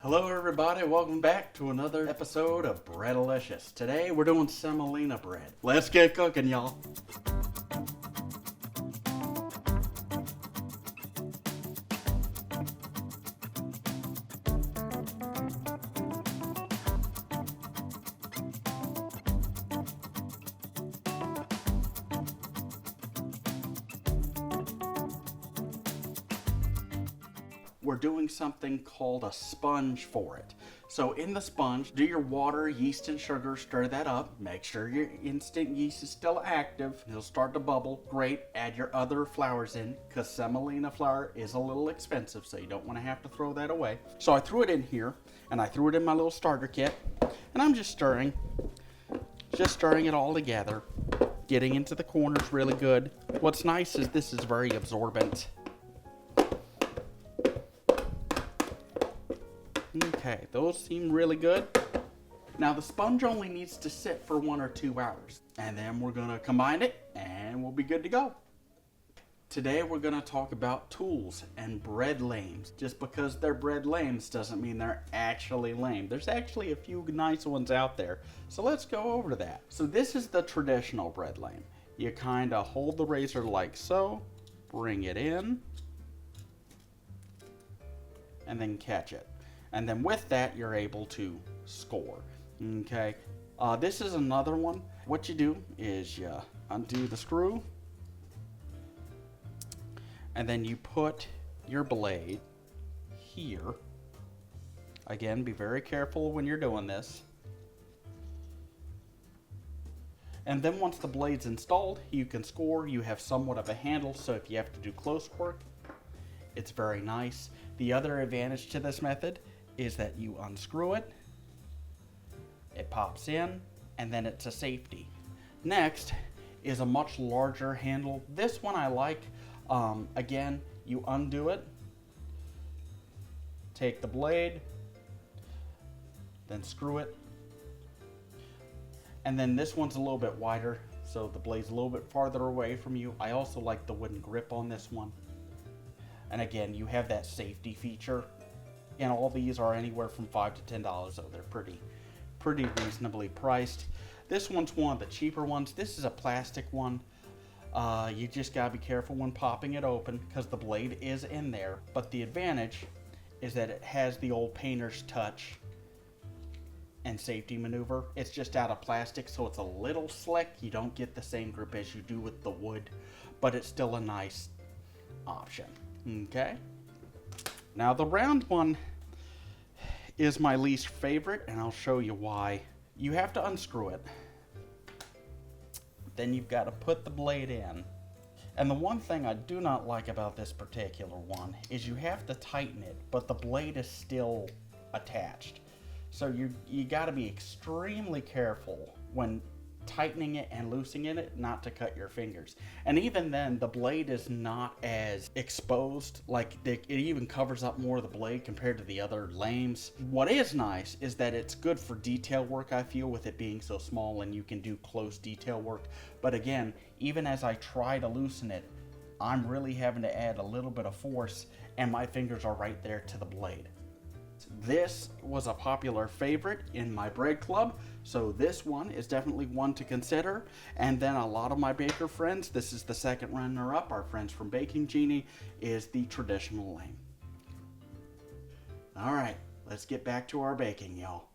Hello everybody, welcome back to another episode of Bread, a-licious. Today we're doing semolina bread. Let's get cooking, y'all. We're doing something called a sponge for it. So in the sponge, do your water, yeast, and sugar, stir that up. Make sure your instant yeast is still active. It'll start to bubble. Great. Add your other flours in, because semolina flour is a little expensive, so you don't want to have to throw that away. So I threw it in here, and I threw it in my little starter kit, and I'm just stirring it all together, getting into the corners really good. What's nice is this is very absorbent. Okay, those seem really good. Now the sponge only needs to sit for 1 or 2 hours. And then we're gonna combine it and we'll be good to go. Today we're gonna talk about tools and bread lames. Just because they're bread lames doesn't mean they're actually lame. There's actually a few nice ones out there. So let's go over to that. So this is the traditional bread lame. You kinda hold the razor like so, bring it in, and then catch it. And then with that, you're able to score. Okay. This is another one. What you do is you undo the screw, and then you put your blade here. Again, be very careful when you're doing this. And then once the blade's installed, you can score. You have somewhat of a handle, so if you have to do close work, it's very nice. The other advantage to this method is that you unscrew it, it pops in, and then it's a safety. Next is a much larger handle. This one I like. Again, you undo it, take the blade, then screw it, and then this one's a little bit wider, so the blade's a little bit farther away from you. I also like the wooden grip on this one. And again, you have that safety feature. And all these are anywhere from $5 to $10, so they're pretty reasonably priced. This one's one of the cheaper ones. This is a plastic one. You just gotta be careful when popping it open because the blade is in there. But the advantage is that it has the old painter's touch and safety maneuver. It's just out of plastic, so it's a little slick. You don't get the same grip as you do with the wood, but it's still a nice option. Okay. Now the round one is my least favorite, and I'll show you why. You have to unscrew it. Then you've got to put the blade in. And the one thing I do not like about this particular one is you have to tighten it, but the blade is still attached. So you got to be extremely careful when tightening it and loosening it not to cut your fingers. And even then, the blade is not as exposed. Like it even covers up more of the blade compared to the other lames. What is nice is that it's good for detail work, I feel, with it being so small and you can do close detail work. But again, even as I try to loosen it, I'm really having to add a little bit of force, and my fingers are right there to the blade. This was a popular favorite in my bread club, so this one is definitely one to consider. And then a lot of my baker friends, this is the second runner up, our friends from Baking Genie, is the traditional lame. Alright, let's get back to our baking, y'all.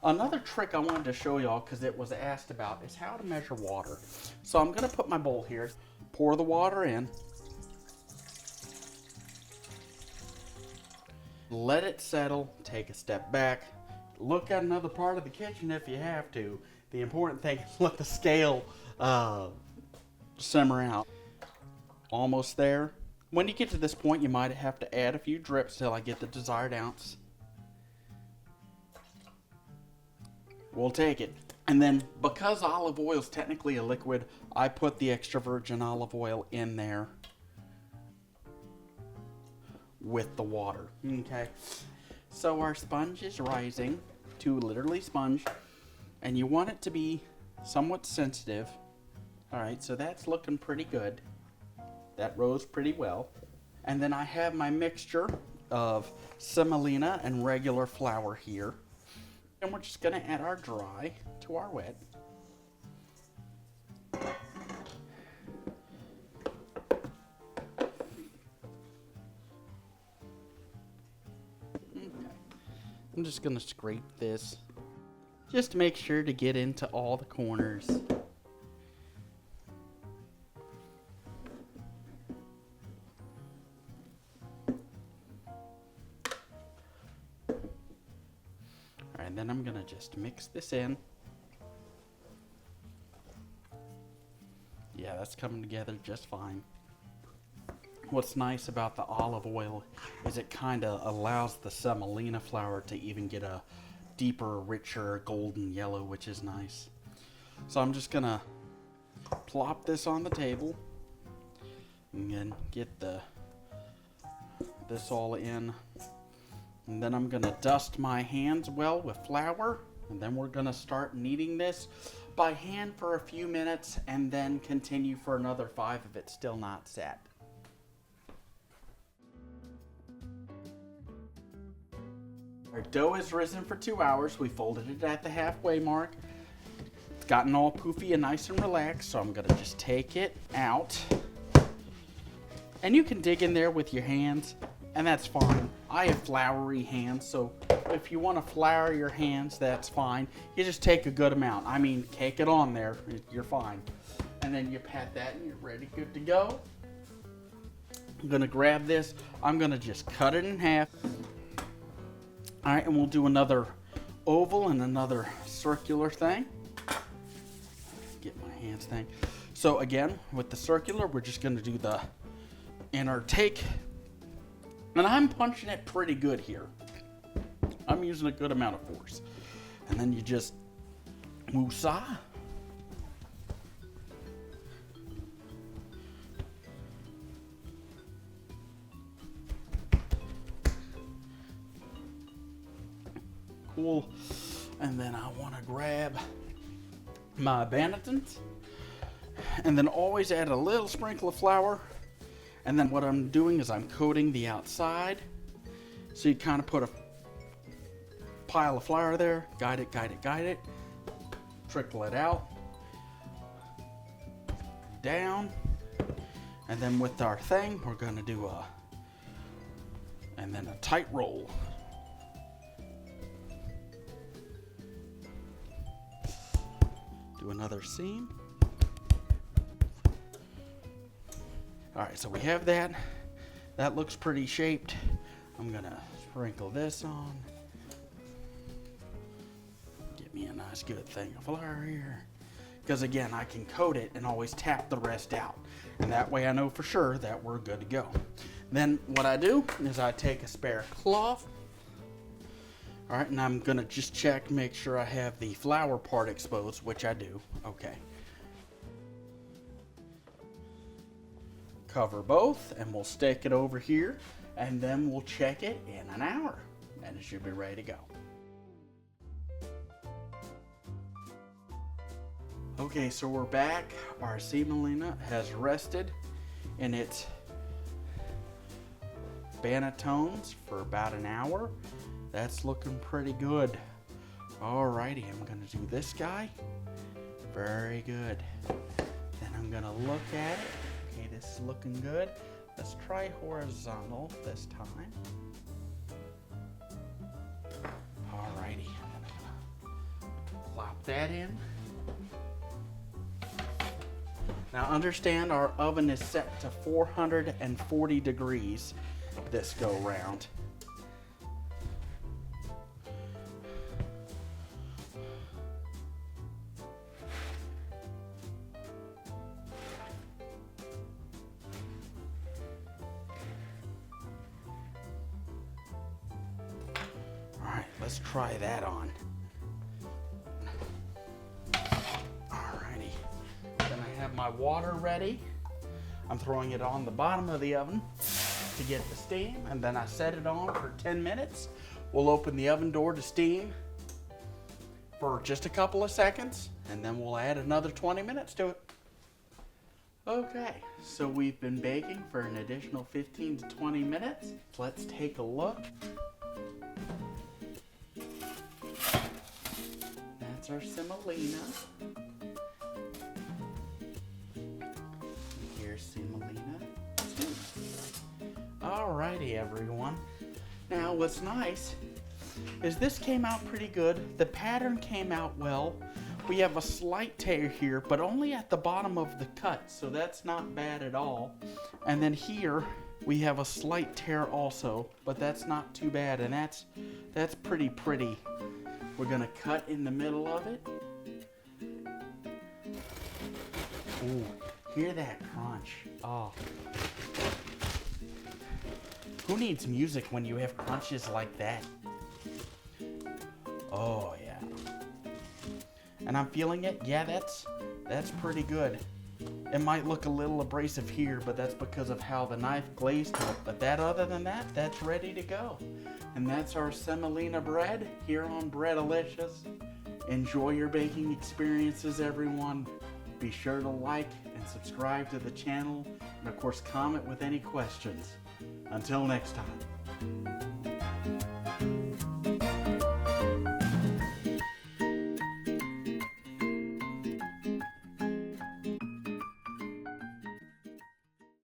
Another trick I wanted to show y'all, because it was asked about, is how to measure water. So I'm going to put my bowl here, pour the water in, let it settle, take a step back, look at another part of the kitchen if you have to. The important thing is let the scale simmer out. Almost there. When you get to this point, you might have to add a few drips till I get the desired ounce. We'll take it. And then, because olive oil is technically a liquid, I put the extra virgin olive oil in there with the water. Okay, so our sponge is rising to literally sponge, and you want it to be somewhat sensitive. All right, so that's looking pretty good. That rose pretty well. And then I have my mixture of semolina and regular flour here. And we're just gonna add our dry to our wet. Okay. I'm just gonna scrape this just to make sure to get into all the corners. And then I'm gonna just mix this in. Yeah, that's coming together just fine. What's nice about the olive oil is it kind of allows the semolina flour to even get a deeper, richer golden yellow, which is nice. So I'm just gonna plop this on the table and then get this all in. And then I'm gonna dust my hands well with flour, and then we're gonna start kneading this by hand for a few minutes and then continue for another 5 if it's still not set. Our dough has risen for 2 hours. We folded it at the halfway mark. It's gotten all poofy and nice and relaxed, so I'm gonna just take it out. And you can dig in there with your hands, and that's fine. I have floury hands, so if you want to flour your hands, that's fine. You just take a good amount. I mean, cake it on there, you're fine. And then you pat that and you're ready, good to go. I'm gonna grab this. I'm gonna just cut it in half. All right, and we'll do another oval and another circular thing. Get my hands thing. So again, with the circular, we're just gonna do the inner take. And I'm punching it pretty good here. I'm using a good amount of force. And then you just woosah. Cool. And then I want to grab my bannetons. And then always add a little sprinkle of flour. And then what I'm doing is I'm coating the outside. So you kind of put a pile of flour there, guide it, guide it, guide it, trickle it out, down, and then with our thing, we're gonna do and then a tight roll. Do another seam. All right, so we have that. That looks pretty shaped. I'm gonna sprinkle this on. Get me a nice good thing of flour here. Because again, I can coat it and always tap the rest out. And that way I know for sure that we're good to go. Then what I do is I take a spare cloth. All right, and I'm gonna just check, make sure I have the flour part exposed, which I do. Okay. Cover both, and we'll stick it over here, and then we'll check it in an hour, and it should be ready to go. Okay, so we're back. Our semolina has rested in its bannetons for about an hour. That's looking pretty good. Alrighty, I'm gonna do this guy. Very good. Then I'm gonna look at it. Okay, this is looking good. Let's try horizontal this time. Alrighty, I'm gonna plop that in. Now understand our oven is set to 440 degrees this go round. Let's try that on. Alrighty. Then I have my water ready. I'm throwing it on the bottom of the oven to get the steam, and then I set it on for 10 minutes. We'll open the oven door to steam for just a couple of seconds, and then we'll add another 20 minutes to it. Okay, so we've been baking for an additional 15 to 20 minutes. Let's take a look. That's our semolina. Here's semolina too. Alrighty, everyone. Now, what's nice is this came out pretty good. The pattern came out well. We have a slight tear here, but only at the bottom of the cut, so that's not bad at all. And then here, we have a slight tear also, but that's not too bad, and that's pretty pretty. We're gonna cut in the middle of it. Ooh, hear that crunch. Oh. Who needs music when you have crunches like that? Oh, yeah. And I'm feeling it. Yeah, that's pretty good. It might look a little abrasive here, but that's because of how the knife glazed to it. But that, other than that, that's ready to go. And that's our semolina bread here on Bread, a-licious. Enjoy your baking experiences, everyone. Be sure to like and subscribe to the channel. And of course, comment with any questions. Until next time.